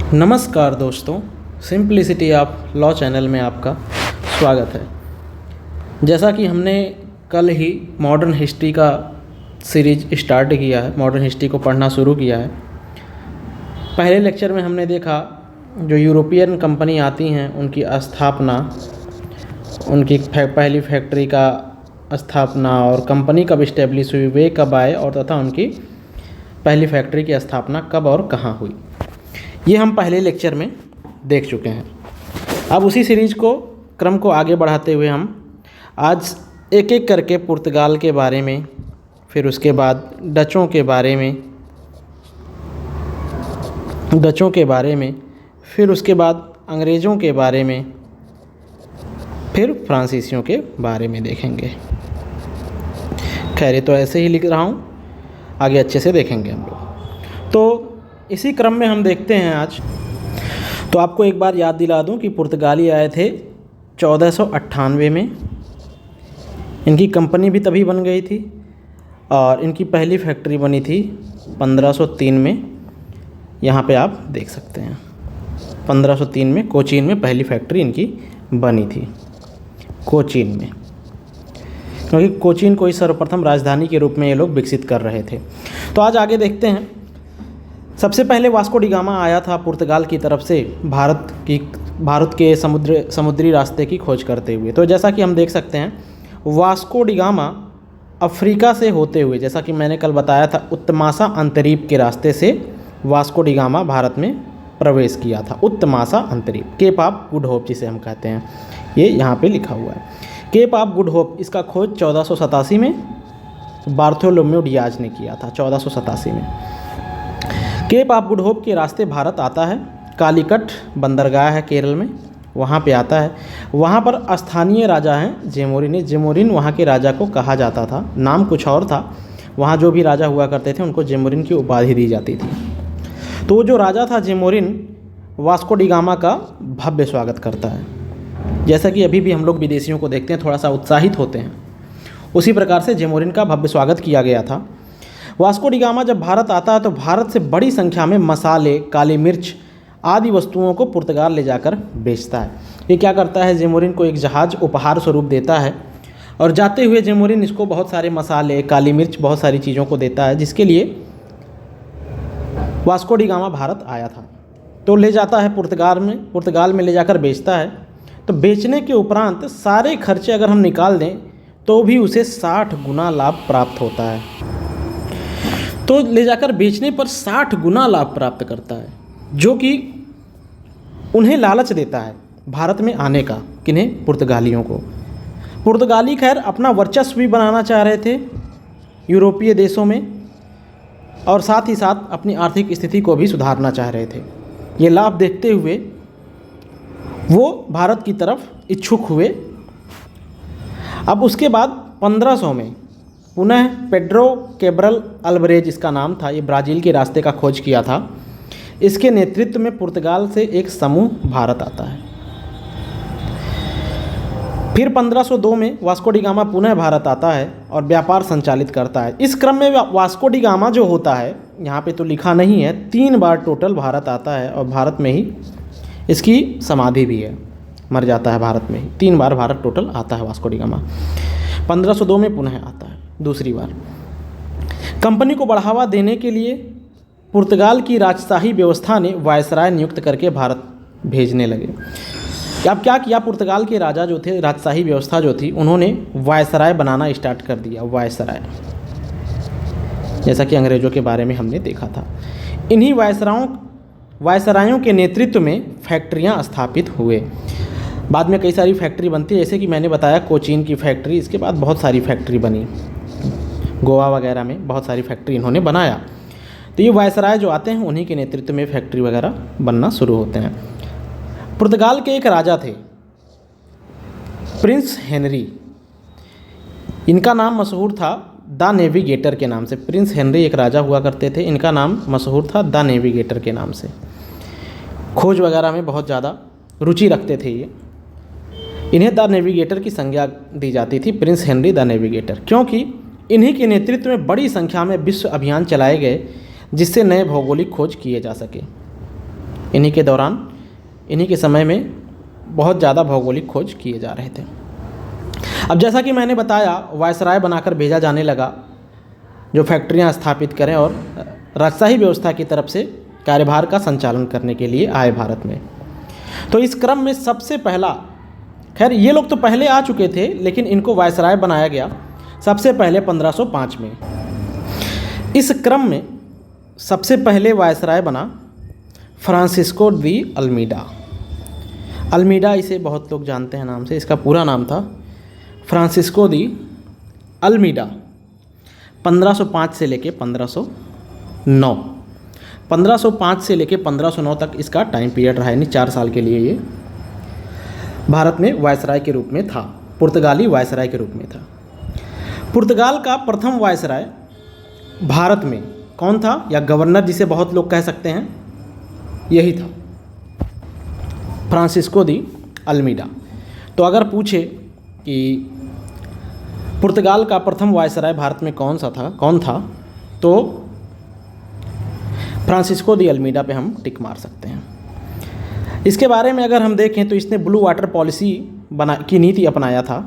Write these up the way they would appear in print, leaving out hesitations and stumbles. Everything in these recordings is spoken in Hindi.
नमस्कार दोस्तों, सिंप्लिसिटी ऑफ लॉ चैनल में आपका स्वागत है। जैसा कि हमने कल ही मॉडर्न हिस्ट्री का सीरीज स्टार्ट किया है, मॉडर्न हिस्ट्री को पढ़ना शुरू किया है। पहले लेक्चर में हमने देखा जो यूरोपियन कंपनी आती हैं उनकी स्थापना, उनकी पहली फैक्ट्री का स्थापना और कंपनी कब इस्टेब्लिश हुई, वे कब आए और तथा उनकी पहली फैक्ट्री की स्थापना कब और कहाँ हुई, ये हम पहले लेक्चर में देख चुके हैं। अब उसी सीरीज को क्रम को आगे बढ़ाते हुए हम आज एक एक करके पुर्तगाल के बारे में, फिर उसके बाद डचों के बारे में, फिर उसके बाद अंग्रेज़ों के बारे में, फिर फ्रांसीसियों के बारे में देखेंगे। खैर ये तो ऐसे ही लिख रहा हूँ, आगे अच्छे से देखेंगे हम लोग। तो इसी क्रम में हम देखते हैं आज। तो आपको एक बार याद दिला दूं कि पुर्तगाली आए थे 1498 में। इनकी कंपनी भी तभी बन गई थी और इनकी पहली फैक्ट्री बनी थी 1503 में। यहाँ पे आप देख सकते हैं 1503 में कोचीन में पहली फैक्ट्री इनकी बनी थी, कोचीन में, क्योंकि कोचीन को ही सर्वप्रथम राजधानी के रूप में ये लोग विकसित कर रहे थे। तो आज आगे देखते हैं। सबसे पहले वास्को डी गामा आया था पुर्तगाल की तरफ से भारत के समुद्री रास्ते की खोज करते हुए। तो जैसा कि हम देख सकते हैं वास्को डी गामा अफ्रीका से होते हुए, जैसा कि मैंने कल बताया था, उत्तमासा अंतरीप के रास्ते से वास्को डी गामा भारत में प्रवेश किया था। उत्तमासा अंतरीप, केप ऑफ गुड होप जिसे हम कहते हैं, ये यहाँ पे लिखा हुआ है केप ऑफ गुड होप। इसका खोज 1487 में बार्थोलोम्यू डियाज ने किया था, 1487 में। केप ऑफ गुड होप के रास्ते भारत आता है। कालीकट बंदरगाह है केरल में, वहाँ पे आता है। वहाँ पर स्थानीय राजा हैं जेमोरिन। जेमोरिन वहाँ के राजा को कहा जाता था, नाम कुछ और था। वहाँ जो भी राजा हुआ करते थे उनको जेमोरिन की उपाधि दी जाती थी। तो जो राजा था जेमोरिन, वास्को डी गामा का भव्य स्वागत करता है। जैसा कि अभी भी हम लोग विदेशियों को देखते हैं थोड़ा सा उत्साहित होते हैं, उसी प्रकार से जेमोरिन का भव्य स्वागत किया गया था। वास्को डी गामा जब भारत आता है तो भारत से बड़ी संख्या में मसाले, काली मिर्च आदि वस्तुओं को पुर्तगाल ले जाकर बेचता है। ये क्या करता है, जेमोरिन को एक जहाज़ उपहार स्वरूप देता है और जाते हुए जेमोरिन इसको बहुत सारे मसाले, काली मिर्च, बहुत सारी चीज़ों को देता है, जिसके लिए वास्को डी गामा भारत आया था। तो ले जाता है पुर्तगाल में ले जाकर बेचता है। तो बेचने के उपरांत सारे खर्चे अगर हम निकाल दें तो भी उसे 60 गुना लाभ प्राप्त होता है। तो ले जाकर बेचने पर 60 गुना लाभ प्राप्त करता है, जो कि उन्हें लालच देता है भारत में आने का। किन्हें? पुर्तगालियों को। पुर्तगाली खैर अपना वर्चस्व भी बनाना चाह रहे थे यूरोपीय देशों में और साथ ही साथ अपनी आर्थिक स्थिति को भी सुधारना चाह रहे थे। ये लाभ देखते हुए वो भारत की तरफ इच्छुक हुए। अब उसके बाद 1500 में पुनः पेड्रो कैब्रल अल्वरेज इसका नाम था, ये ब्राज़ील के रास्ते का खोज किया था। इसके नेतृत्व में पुर्तगाल से एक समूह भारत आता है। फिर 1502 में वास्को डी गामा पुनः भारत आता है और व्यापार संचालित करता है। इस क्रम में वास्को डी गामा जो होता है, यहाँ पे तो लिखा नहीं है, 3 बार टोटल भारत आता है और भारत में ही इसकी समाधि भी है, मर जाता है भारत में ही। 3 बार भारत टोटल आता है वास्को डी गामा। 1502 में पुनः आता है दूसरी बार। कंपनी को बढ़ावा देने के लिए पुर्तगाल की राजशाही व्यवस्था ने वायसराय नियुक्त करके भारत भेजने लगे। अब क्या किया, पुर्तगाल के राजा जो थे, राजशाही व्यवस्था जो थी, उन्होंने वायसराय बनाना स्टार्ट कर दिया। वायसराय, जैसा कि अंग्रेज़ों के बारे में हमने देखा था। इन्हीं वायसरायों के नेतृत्व में फैक्ट्रियाँ स्थापित हुए। बाद में कई सारी फैक्ट्री बनती है, जैसे कि मैंने बताया कोचीन की फैक्ट्री, इसके बाद बहुत सारी फैक्ट्री बनी, गोवा वगैरह में बहुत सारी फैक्ट्री इन्होंने बनाया। तो ये वायसराय जो आते हैं उन्हीं के नेतृत्व में फैक्ट्री वगैरह बनना शुरू होते हैं। पुर्तगाल के एक राजा थे प्रिंस हेनरी, इनका नाम मशहूर था द नेविगेटर के नाम से। प्रिंस हेनरी एक राजा हुआ करते थे, इनका नाम मशहूर था द नेविगेटर के नाम से। खोज वगैरह में बहुत ज़्यादा रुचि रखते थे ये। इन्हें द नेविगेटर की संज्ञा दी जाती थी, प्रिंस हेनरी द नेविगेटर, क्योंकि इन्हीं के नेतृत्व में बड़ी संख्या में विश्व अभियान चलाए गए जिससे नए भौगोलिक खोज किए जा सके। इन्हीं के दौरान, इन्हीं के समय में बहुत ज़्यादा भौगोलिक खोज किए जा रहे थे। अब जैसा कि मैंने बताया, वायसराय बनाकर भेजा जाने लगा जो फैक्ट्रियां स्थापित करें और राजशाही व्यवस्था की तरफ से कार्यभार का संचालन करने के लिए आए भारत में। तो इस क्रम में सबसे पहला, खैर ये लोग तो पहले आ चुके थे, लेकिन इनको वायसराय बनाया गया सबसे पहले 1505 में। इस क्रम में सबसे पहले वायसराय बना फ्रांसिस्को दी अल्मीडा। अल्मीडा इसे बहुत लोग जानते हैं नाम से, इसका पूरा नाम था फ्रांसिस्को दी अल्मीडा। 1505 से लेके 1509, 1505 से लेके 1509 तक इसका टाइम पीरियड रहा, यानी 4 साल के लिए ये भारत में वायसराय के रूप में था, पुर्तगाली वायसराय के रूप में था। पुर्तगाल का प्रथम वायसराय भारत में कौन था, या गवर्नर जिसे बहुत लोग कह सकते हैं, यही था फ्रांसिस्को दी अल्मीडा। तो अगर पूछे कि पुर्तगाल का प्रथम वायसराय भारत में कौन था, तो फ्रांसिस्को दी अल्मीडा पे हम टिक मार सकते हैं। इसके बारे में अगर हम देखें तो इसने ब्लू वाटर पॉलिसी की नीति अपनाया था।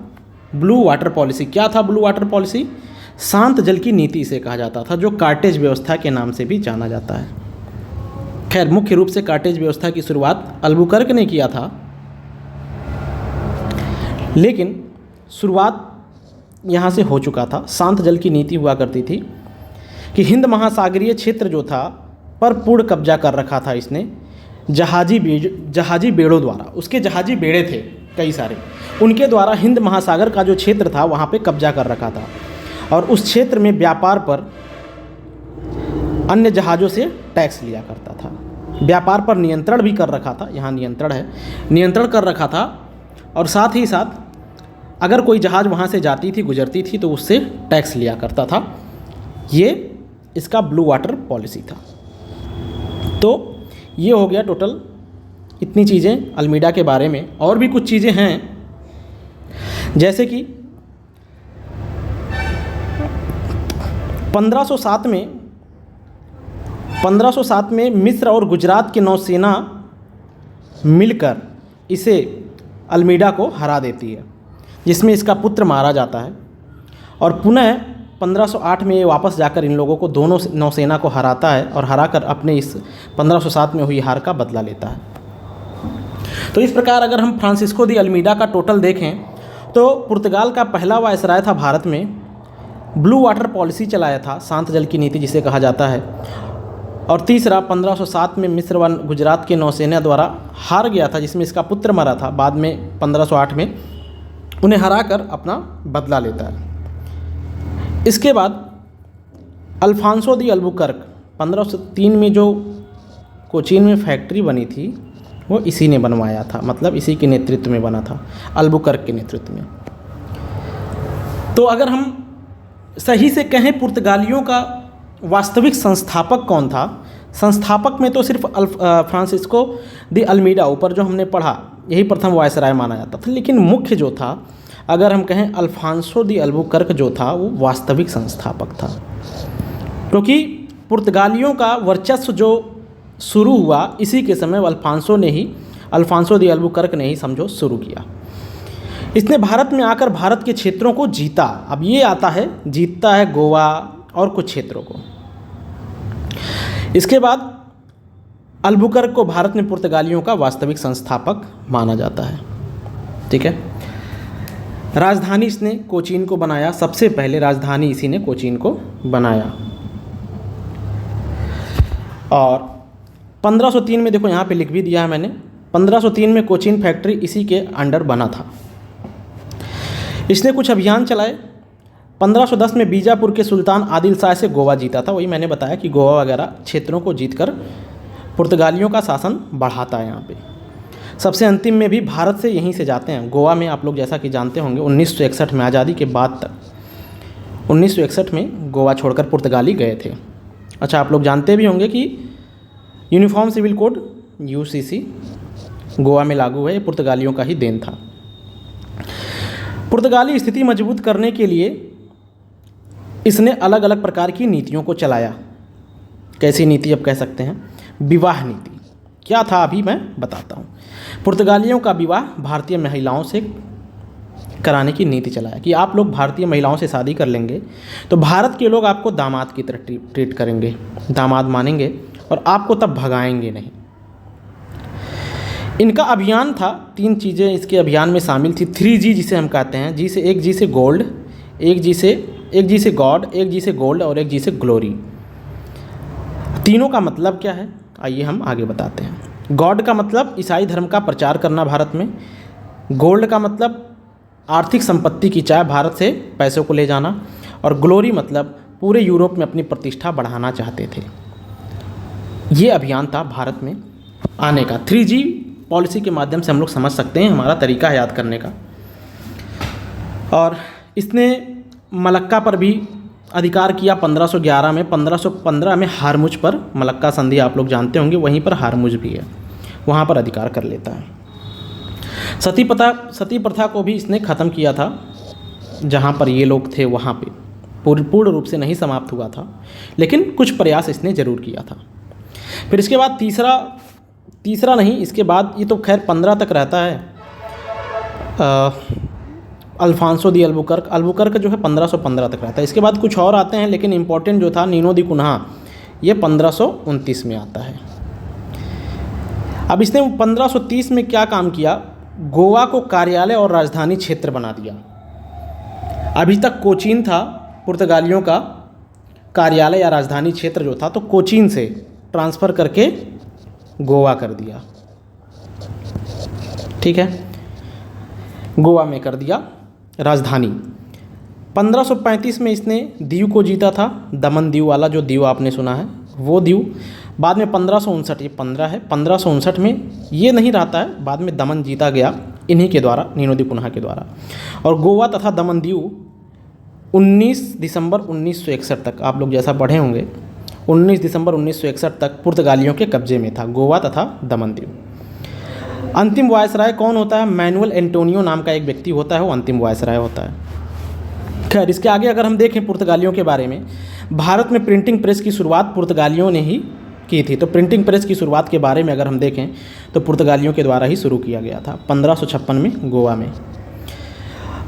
ब्लू वाटर पॉलिसी क्या था? ब्लू वाटर पॉलिसी शांत जल की नीति इसे कहा जाता था, जो कार्टेज व्यवस्था के नाम से भी जाना जाता है। खैर, मुख्य रूप से कार्टेज व्यवस्था की शुरुआत अल्बुकर्क ने किया था, लेकिन शुरुआत यहाँ से हो चुका था। शांत जल की नीति हुआ करती थी कि हिंद महासागरीय क्षेत्र जो था पर पूर्ण कब्जा कर रखा था इसने जहाजी बेड़ों द्वारा। उसके जहाजी बेड़े थे कई सारे, उनके द्वारा हिंद महासागर का जो क्षेत्र था वहाँ पे कब्जा कर रखा था, और उस क्षेत्र में व्यापार पर अन्य जहाज़ों से टैक्स लिया करता था। व्यापार पर नियंत्रण भी कर रखा था, यहाँ नियंत्रण है, नियंत्रण कर रखा था। और साथ ही साथ अगर कोई जहाज़ वहाँ से जाती थी, गुजरती थी, तो उससे टैक्स लिया करता था। ये इसका ब्लू वाटर पॉलिसी था। तो ये हो गया टोटल इतनी चीज़ें अल्मीडा के बारे में। और भी कुछ चीज़ें हैं, जैसे कि 1507 में मिस्र और गुजरात की नौसेना मिलकर इसे अल्मीडा को हरा देती है, जिसमें इसका पुत्र मारा जाता है। और पुनः 1508 में ये वापस जाकर इन लोगों को, दोनों नौसेना को हराता है, और हराकर अपने इस 1507 में हुई हार का बदला लेता है। तो इस प्रकार अगर हम फ्रांसिस्को दी अल्मीडा का टोटल देखें तो पुर्तगाल का पहला वायसराय था भारत में, ब्लू वाटर पॉलिसी चलाया था, शांत जल की नीति जिसे कहा जाता है। और तीसरा 1507 में मिस्र व गुजरात के नौसेना द्वारा हार गया था, जिसमें इसका पुत्र मरा था। बाद में 1508 में उन्हें हराकर अपना बदला लेता है। इसके बाद अल्फांसो दी अल्बुकर्क, 1503 में जो कोचीन में फैक्ट्री बनी थी वो इसी ने बनवाया था, मतलब इसी के नेतृत्व में बना था, अल्बुकर्क के नेतृत्व में। तो अगर हम सही से कहें पुर्तगालियों का वास्तविक संस्थापक कौन था, संस्थापक में तो सिर्फ फ्रांसिस्को दी अल्मीडा ऊपर जो हमने पढ़ा यही प्रथम वायसराय माना जाता था। लेकिन मुख्य जो था, अगर हम कहें अल्फांसो दी अल्बुकर्क जो था वो वास्तविक संस्थापक था, क्योंकि पुर्तगालियों का वर्चस्व जो शुरू हुआ इसी के समय अल्फांसो दी अल्बुकर्क ने ही समझो शुरू किया। इसने भारत में आकर भारत के क्षेत्रों को जीता। अब ये आता है, जीतता है गोवा और कुछ क्षेत्रों को। इसके बाद अल्बुकर्क को भारत में पुर्तगालियों का वास्तविक संस्थापक माना जाता है। ठीक है। राजधानी इसने कोचीन को बनाया, सबसे पहले राजधानी इसी ने कोचीन को बनाया। और 1503 में देखो यहाँ पे लिख भी दिया है मैंने, 1503 में कोचीन फैक्ट्री इसी के अंडर बना था। इसने कुछ अभियान चलाए। 1510 में बीजापुर के सुल्तान आदिल शाह से गोवा जीता था। वही मैंने बताया कि गोवा वगैरह क्षेत्रों को जीतकर पुर्तगालियों का शासन बढ़ाता है यहाँ पे। सबसे अंतिम में भी भारत से यहीं से जाते हैं। गोवा में आप लोग जैसा कि जानते होंगे 1961 में, आज़ादी के बाद तक 1961 में गोवा छोड़कर पुर्तगाली गए थे। अच्छा, आप लोग जानते भी होंगे कि uniform civil code UCC Goa में लागू है, पुर्तगालियों का ही देन था। पुर्तगाली स्थिति मजबूत करने के लिए इसने अलग अलग प्रकार की नीतियों को चलाया। कैसी नीति अब कह सकते हैं? विवाह नीति। क्या था अभी मैं बताता हूँ। पुर्तगालियों का विवाह भारतीय महिलाओं से कराने की नीति चलाया कि आप लोग भारतीय महिलाओं से शादी कर लेंगे तो भारत के लोग आपको दामाद की तरह ट्रीट करेंगे, दामाद मानेंगे और आपको तब भगाएंगे नहीं। इनका अभियान था, 3 चीज़ें इसके अभियान में शामिल थी। 3G जिसे हम कहते हैं, जी से एक जी से गोल्ड, एक जी से गॉड, एक जी से गोल्ड और एक जी से ग्लोरी। तीनों का मतलब क्या है आइए हम आगे बताते हैं। गॉड का मतलब ईसाई धर्म का प्रचार करना भारत में, गोल्ड का मतलब आर्थिक संपत्ति की चाह भारत से पैसों को ले जाना, और ग्लोरी मतलब पूरे यूरोप में अपनी प्रतिष्ठा बढ़ाना चाहते थे। ये अभियान था भारत में आने का। 3G पॉलिसी के माध्यम से हम लोग समझ सकते हैं, हमारा तरीका है याद करने का। और इसने मलक्का पर भी अधिकार किया 1511 में। 1515 में हारमुज पर, मलक्का संधि आप लोग जानते होंगे, वहीं पर हारमुज भी है, वहाँ पर अधिकार कर लेता है। सती प्रथा को भी इसने ख़त्म किया था, जहाँ पर ये लोग थे वहाँ पे पूर्ण रूप से नहीं समाप्त हुआ था, लेकिन कुछ प्रयास इसने ज़रूर किया था। फिर इसके बाद तीसरा नहीं, इसके बाद ये तो खैर 15 तक रहता है। अल्फांसो दी अल्बुकर्क जो है 1515 तक रहता है। इसके बाद कुछ और आते हैं, लेकिन इम्पोर्टेंट जो था नीनो दी कुन्हा, ये 1529 में आता है। अब इसने 1530 में क्या काम किया, गोवा को कार्यालय और राजधानी क्षेत्र बना दिया। अभी तक कोचीन था पुर्तगालियों का कार्यालय या राजधानी क्षेत्र जो था, तो कोचीन से ट्रांसफ़र करके गोवा कर दिया। ठीक है, गोवा में कर दिया राजधानी। 1535 में इसने दीव को जीता था, दमन दीव वाला जो दीव आपने सुना है वो दीव। बाद में 1559, ये 15 है, 1559 में ये नहीं रहता है, बाद में दमन जीता गया इन्हीं के द्वारा, नीनो दी कुन्हा के द्वारा। और गोवा तथा दमन दीव 19 दिसंबर 1961 तक, आप लोग जैसा पढ़े होंगे, 19 दिसंबर 1961 तक पुर्तगालियों के कब्जे में था गोवा तथा दमन दीव। अंतिम वायसराय कौन होता है, मैनुअल एंटोनियो नाम का एक व्यक्ति होता है, वो अंतिम वायसराय होता है। खैर इसके आगे अगर हम देखें पुर्तगालियों के बारे में, भारत में प्रिंटिंग प्रेस की शुरुआत पुर्तगालियों ने ही की थी। तो प्रिंटिंग प्रेस की शुरुआत के बारे में अगर हम देखें तो पुर्तगालियों के द्वारा ही शुरू किया गया था 1556 में गोवा में।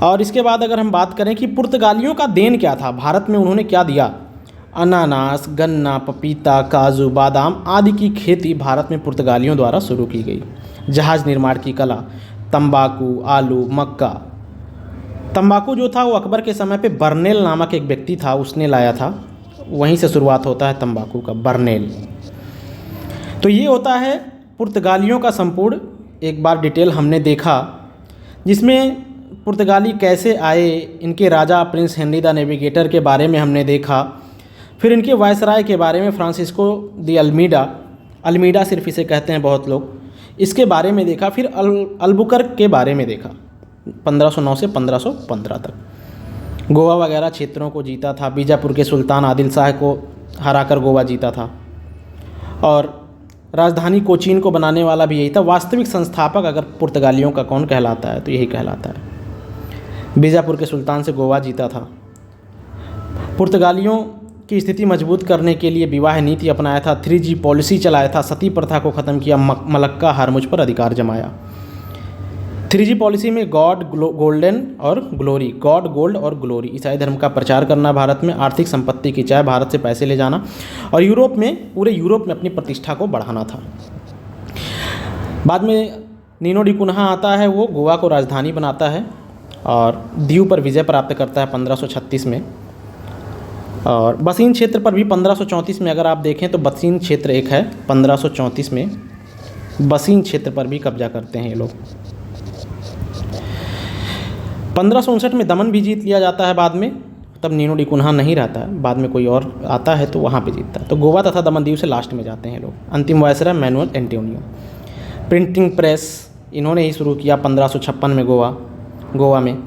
और इसके बाद अगर हम बात करें कि पुर्तगालियों का देन क्या था, भारत में उन्होंने क्या दिया, अनानास, गन्ना, पपीता, काजू, बादाम आदि की खेती भारत में पुर्तगालियों द्वारा शुरू की गई। जहाज निर्माण की कला, तंबाकू, आलू, मक्का। तंबाकू जो था वो अकबर के समय पे बर्नेल नामक एक व्यक्ति था, उसने लाया था, वहीं से शुरुआत होता है तंबाकू का, बर्नेल। तो ये होता है पुर्तगालियों का संपूर्ण एक बार डिटेल हमने देखा, जिसमें पुर्तगाली कैसे आए, इनके राजा प्रिंस हेनरी द नेविगेटर के बारे में हमने देखा, फिर इनके वायसराय के बारे में फ्रांसिस्को दी अल्मीडा सिर्फ इसे कहते हैं बहुत लोग, इसके बारे में देखा। फिर अल्बुकर्क के बारे में देखा 1509 से 1515 तक। गोवा वगैरह क्षेत्रों को जीता था, बीजापुर के सुल्तान आदिल शाह को हराकर गोवा जीता था, और राजधानी कोचीन को बनाने वाला भी यही था। वास्तविक संस्थापक अगर पुर्तगालियों का कौन कहलाता है तो यही कहलाता है। बीजापुर के सुल्तान से गोवा जीता था। पुर्तगालियों की स्थिति मजबूत करने के लिए विवाह नीति अपनाया था, 3G पॉलिसी चलाया था, सती प्रथा को ख़त्म किया, मलक्का हारमुज पर अधिकार जमाया। 3G पॉलिसी में गॉड, गोल्डन और ग्लोरी, गॉड, गोल्ड और ग्लोरी, ईसाई धर्म का प्रचार करना भारत में, आर्थिक संपत्ति की चाहे भारत से पैसे ले जाना, और यूरोप में, पूरे यूरोप में अपनी प्रतिष्ठा को बढ़ाना था। बाद में नीनो डी कुन्हा आता है, वो गोवा को राजधानी बनाता है और दीव पर विजय प्राप्त करता है 1536 में। और बसीन क्षेत्र पर भी 1534 में अगर आप देखें तो बसीन क्षेत्र एक है, 1534 में बसीन क्षेत्र पर भी कब्जा करते हैं ये लोग। 1559 में दमन भी जीत लिया जाता है बाद में, तब नीनो डी कुन्हा नहीं रहता है, बाद में कोई और आता है तो वहाँ पे जीतता है। तो गोवा तथा दमन दीव से लास्ट में जाते हैं लोग। अंतिम viceroy manual Antonio. Printing press इन्होंने ही शुरू किया 1556 में गोवा में।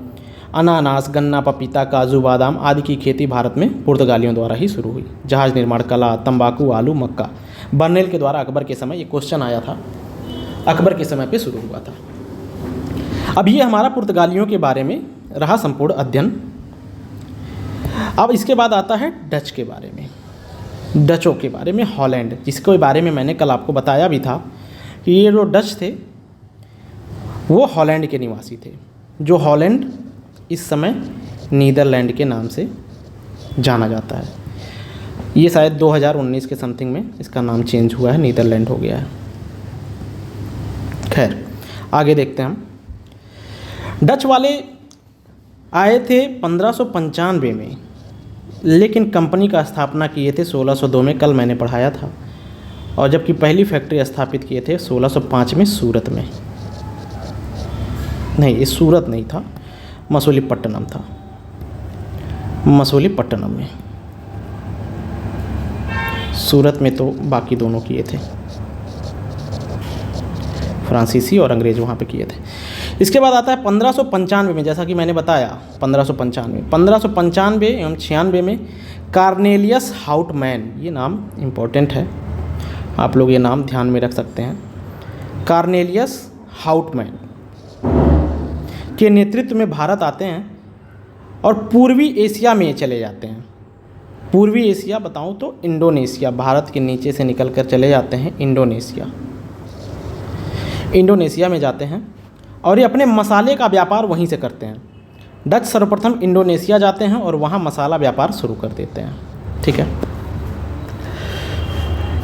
अनानास, गन्ना, पपीता, काजू, बादाम आदि की खेती भारत में पुर्तगालियों द्वारा ही शुरू हुई। जहाज निर्माण कला, तंबाकू, आलू, मक्का, बर्नेल के द्वारा अकबर के समय, ये क्वेश्चन आया था, अकबर के समय पे शुरू हुआ था। अब ये हमारा पुर्तगालियों के बारे में रहा संपूर्ण अध्ययन। अब इसके बाद आता है डच के बारे में, डचों के बारे में, हॉलैंड, जिसके बारे में मैंने कल आपको बताया भी था कि ये जो डच थे वो हॉलैंड के निवासी थे, जो हॉलैंड इस समय नीदरलैंड के नाम से जाना जाता है। ये शायद 2019 के समथिंग में इसका नाम चेंज हुआ है, नीदरलैंड हो गया है। खैर आगे देखते हैं हम। डच वाले आए थे 1595 में, लेकिन कंपनी का स्थापना किए थे 1602 में, कल मैंने पढ़ाया था। और जबकि पहली फैक्ट्री स्थापित किए थे 1605 में सूरत में। नहीं, ये सूरत नहीं था, मसूलीपट्टनम था, मसूलीपट्टनम में। सूरत में तो बाकी दोनों किए थे, फ्रांसीसी और अंग्रेज वहाँ पे किए थे। इसके बाद आता है 1595 में, जैसा कि मैंने बताया 1595 एवं 96 में कार्नेलियस हाउटमैन, ये नाम इम्पोर्टेंट है, आप लोग ये नाम ध्यान में रख सकते हैं। कार्नेलियस हाउटमैन के नेतृत्व में भारत आते हैं और पूर्वी एशिया में चले जाते हैं। पूर्वी एशिया बताऊं तो इंडोनेशिया, भारत के नीचे से निकलकर चले जाते हैं इंडोनेशिया में जाते हैं और ये अपने मसाले का व्यापार वहीं से करते हैं। डच सर्वप्रथम इंडोनेशिया जाते हैं और वहाँ मसाला व्यापार शुरू कर देते हैं। ठीक है।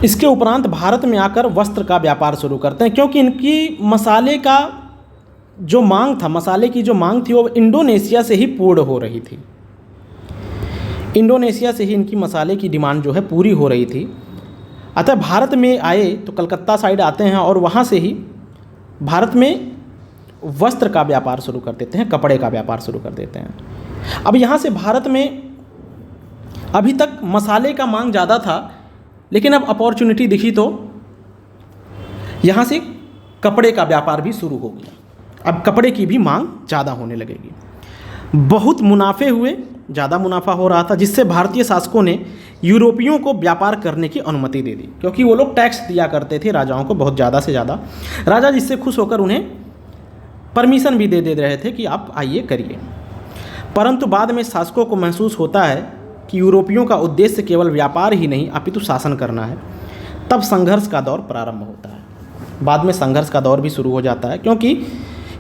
इसके उपरांत भारत में आकर वस्त्र का व्यापार शुरू करते हैं, क्योंकि इनकी मसाले का जो मांग था, मसाले की जो मांग थी वो इंडोनेशिया से ही पूर्ण हो रही थी। इंडोनेशिया से ही इनकी मसाले की डिमांड जो है पूरी हो रही थी। अतः भारत में आए तो कलकत्ता साइड आते हैं और वहाँ से ही भारत में वस्त्र का व्यापार शुरू कर देते हैं, कपड़े का व्यापार शुरू कर देते हैं। अब यहाँ से भारत में अभी तक मसाले का मांग ज़्यादा था, लेकिन अब अपॉर्चुनिटी दिखी तो यहाँ से कपड़े का व्यापार भी शुरू हो गया। अब कपड़े की भी मांग ज़्यादा होने लगेगी। बहुत मुनाफे हुए, ज़्यादा मुनाफा हो रहा था, जिससे भारतीय शासकों ने यूरोपियों को व्यापार करने की अनुमति दे दी, क्योंकि वो लोग टैक्स दिया करते थे राजाओं को, बहुत ज़्यादा से ज़्यादा। राजा जिससे खुश होकर उन्हें परमिशन भी दे रहे थे कि आप आइए करिए। परंतु बाद में शासकों को महसूस होता है कि यूरोपियों का उद्देश्य केवल व्यापार ही नहीं अपितु शासन करना है। तब संघर्ष का दौर प्रारंभ होता है। बाद में संघर्ष का दौर भी शुरू हो जाता है, क्योंकि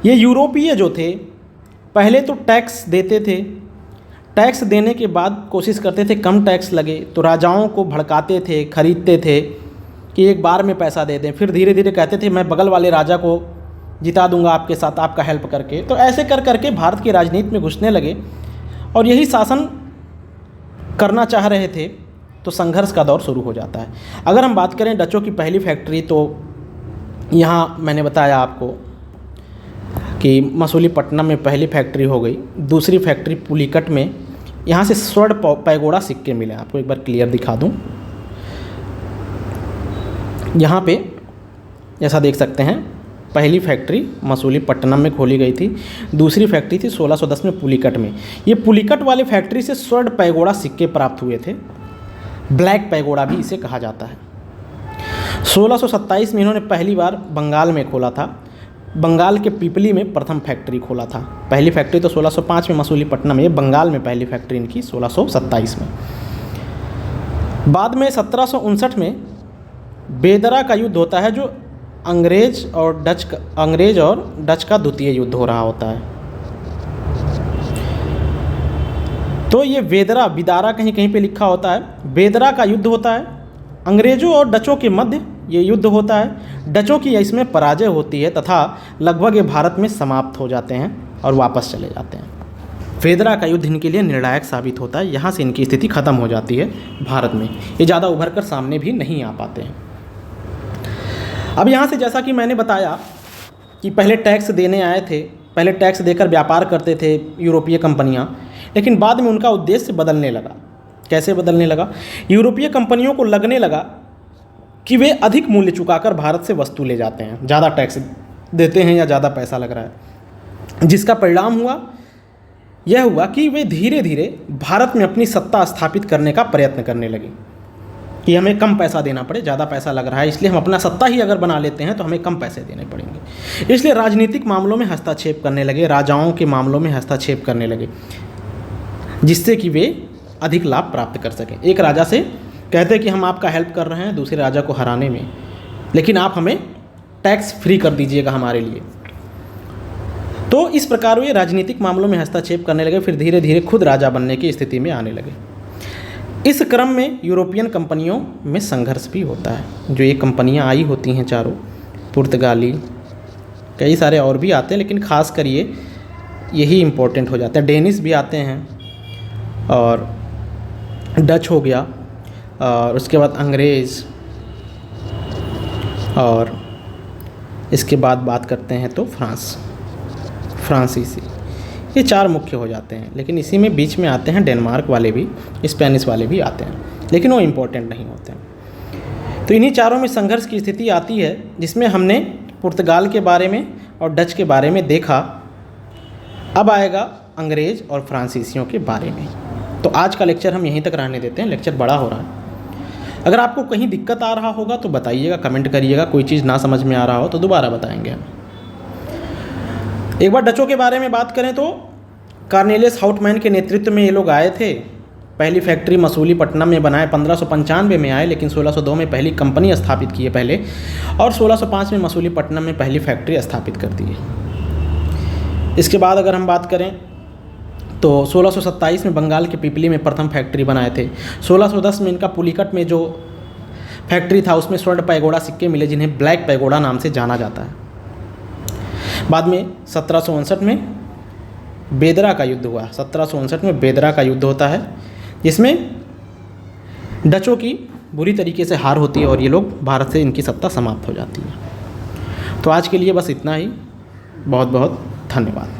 ये यूरोपीय जो थे पहले तो टैक्स देते थे, टैक्स देने के बाद कोशिश करते थे कम टैक्स लगे, तो राजाओं को भड़काते थे, खरीदते थे कि एक बार में पैसा दे दें। फिर धीरे धीरे कहते थे मैं बगल वाले राजा को जिता दूंगा आपके साथ, आपका हेल्प करके। तो ऐसे कर करके भारत की राजनीति में घुसने लगे और यही शासन करना चाह रहे थे, तो संघर्ष का दौर शुरू हो जाता है। अगर हम बात करें डचों की पहली फैक्ट्री, तो यहाँ मैंने बताया आपको कि मसूलीपट्टनम में पहली फैक्ट्री हो गई। दूसरी फैक्ट्री पुलिकट में, यहाँ से स्वर्ण पैगोडा सिक्के मिले। आपको एक बार क्लियर दिखा दूँ, यहाँ पे जैसा देख सकते हैं, पहली फैक्ट्री मसूलीपट्टनम में खोली गई थी, दूसरी फैक्ट्री थी 1610 में पुलिकट में। ये पुलिकट वाली फैक्ट्री से स्वर्ण पैगोडा सिक्के प्राप्त हुए थे, ब्लैक पैगोडा भी इसे कहा जाता है। 1627 में इन्होंने पहली बार बंगाल में खोला था, बंगाल के पिपली में प्रथम फैक्ट्री खोला था। पहली फैक्ट्री तो 1605 में मसूलीपट्टनम में, बंगाल में पहली फैक्ट्री इनकी 1627 में। बाद में 1759 में बेदरा का युद्ध होता है, जो अंग्रेज और डच का द्वितीय युद्ध हो रहा होता है। तो ये विदारा कहीं कहीं पे लिखा होता है, बेदरा का युद्ध होता है। अंग्रेजों और डचों के मध्य ये युद्ध होता है। डचों की इसमें पराजय होती है तथा लगभग ये भारत में समाप्त हो जाते हैं और वापस चले जाते हैं। वेदरा का युद्ध इनके लिए निर्णायक साबित होता है। यहाँ से इनकी स्थिति खत्म हो जाती है भारत में, ये ज़्यादा उभर कर सामने भी नहीं आ पाते हैं। अब यहाँ से जैसा कि मैंने बताया कि पहले टैक्स देने आए थे, पहले टैक्स देकर व्यापार करते थे यूरोपीय कंपनियाँ, लेकिन बाद में उनका उद्देश्य बदलने लगा। कैसे बदलने लगा? यूरोपीय कंपनियों को लगने लगा कि वे अधिक मूल्य चुकाकर भारत से वस्तु ले जाते हैं, ज़्यादा टैक्स देते हैं या ज़्यादा पैसा लग रहा है, जिसका परिणाम यह हुआ कि वे धीरे धीरे भारत में अपनी सत्ता स्थापित करने का प्रयत्न करने लगे कि हमें कम पैसा देना पड़े, ज़्यादा पैसा लग रहा है, इसलिए हम अपना सत्ता ही अगर बना लेते हैं तो हमें कम पैसे देने पड़ेंगे। इसलिए राजनीतिक मामलों में हस्तक्षेप करने लगे, राजाओं के मामलों में हस्तक्षेप करने लगे, जिससे कि वे अधिक लाभ प्राप्त कर सकें। एक राजा से कहते कि हम आपका हेल्प कर रहे हैं दूसरे राजा को हराने में, लेकिन आप हमें टैक्स फ्री कर दीजिएगा हमारे लिए। तो इस प्रकार वे राजनीतिक मामलों में हस्तक्षेप करने लगे, फिर धीरे धीरे खुद राजा बनने की स्थिति में आने लगे। इस क्रम में यूरोपियन कंपनियों में संघर्ष भी होता है। जो ये कंपनियां आई होती हैं चारों, पुर्तगाली, कई सारे और भी आते हैं, लेकिन ख़ास कर यही इम्पोर्टेंट हो जाते हैं। डेनिश भी आते हैं और डच हो गया, और उसके बाद अंग्रेज़, और इसके बाद बात करते हैं तो फ्रांसीसी। ये 4 मुख्य हो जाते हैं, लेकिन इसी में बीच में आते हैं डेनमार्क वाले भी, स्पेनिश वाले भी आते हैं, लेकिन वो इम्पोर्टेंट नहीं होते हैं। तो इन्हीं चारों में संघर्ष की स्थिति आती है, जिसमें हमने पुर्तगाल के बारे में और डच के बारे में देखा। अब आएगा अंग्रेज़ और फ्रांसीसियों के बारे में। तो आज का लेक्चर हम यहीं तक रहने देते हैं, लेक्चर बड़ा हो रहा है। अगर आपको कहीं दिक्कत आ रहा होगा तो बताइएगा, कमेंट करिएगा। कोई चीज़ ना समझ में आ रहा हो तो दोबारा बताएंगे हम। एक बार डचों के बारे में बात करें तो कार्नेलियस हाउटमैन के नेतृत्व में ये लोग आए थे। पहली फैक्ट्री मसूलीपट्टनम में बनाए, 1595 में आए, लेकिन 1602 में पहली कंपनी स्थापित की है पहले, और 1605 में मसूलीपट्टनम में पहली फैक्ट्री स्थापित कर दी है। इसके बाद अगर हम बात करें तो 1627 में बंगाल के पिपली में प्रथम फैक्ट्री बनाए थे। 1610 में इनका पुलिकट में जो फैक्ट्री था उसमें स्वर्ण पैगोडा सिक्के मिले, जिन्हें ब्लैक पैगोडा नाम से जाना जाता है। बाद में 1759 में बेदरा का युद्ध हुआ। 1759 में बेदरा का युद्ध होता है, जिसमें डचों की बुरी तरीके से हार होती है और ये लोग भारत से इनकी सत्ता समाप्त हो जाती है। तो आज के लिए बस इतना ही। बहुत बहुत धन्यवाद।